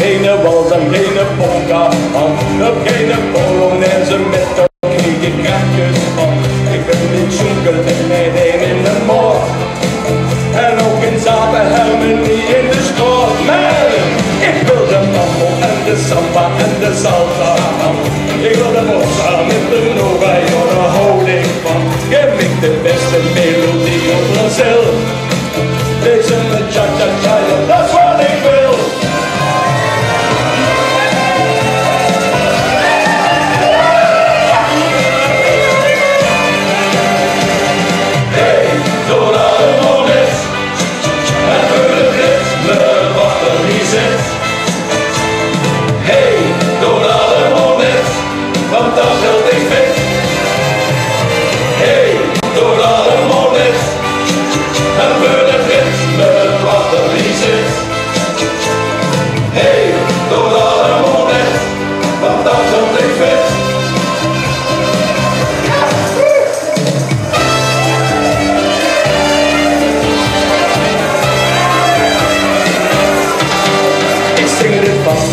geen wals en geen polka, op geen polonaise met ook geen krakjes van. Ik ben niet zoeken met mijn een in de moord. En ook in zaterhelmen niet in de stroot. Maar ik wil de mambo en de samba en de salsa. Ik wil de bossa met de nova, joh, daar hou ik van. Geef ik de beste melodie op Brazil. Deze met cha-cha-cha, dat is wat ik wil.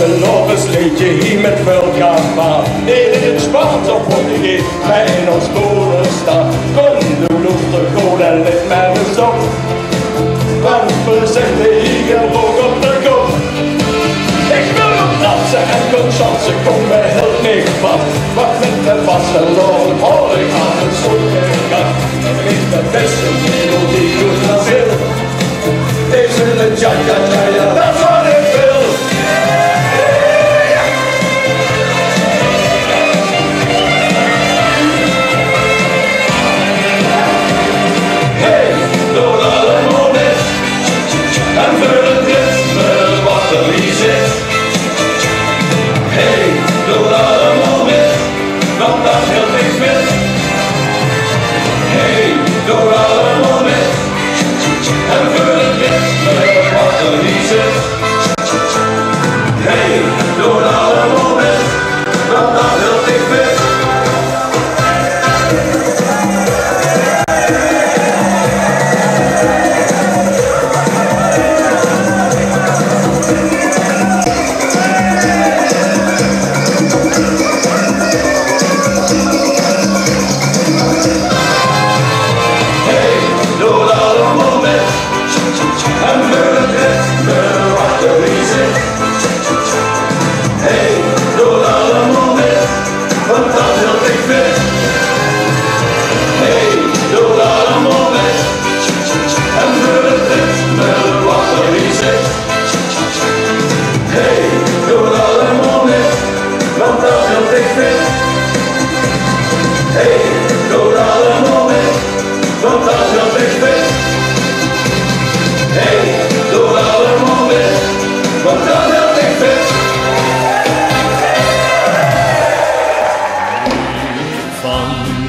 Een loversliedje hier met Vulcava. In het Spaans of Portugees, maar in ons koren staat. Kom de bloester, goden en let mij eens op. Want we zitten hier hoog op de kop. Ik wil op dansen en kon chansen, kom me heel niks van. Wat met de vaste loon, hoor ik aan het zoeken kan. Het is de beste melodie door Brazil. Deze de cha-cha-cha, dat is wat ik wil.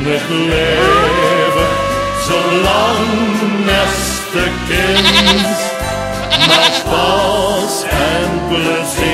Het leven, zolang neste kind, maar vals en plezier.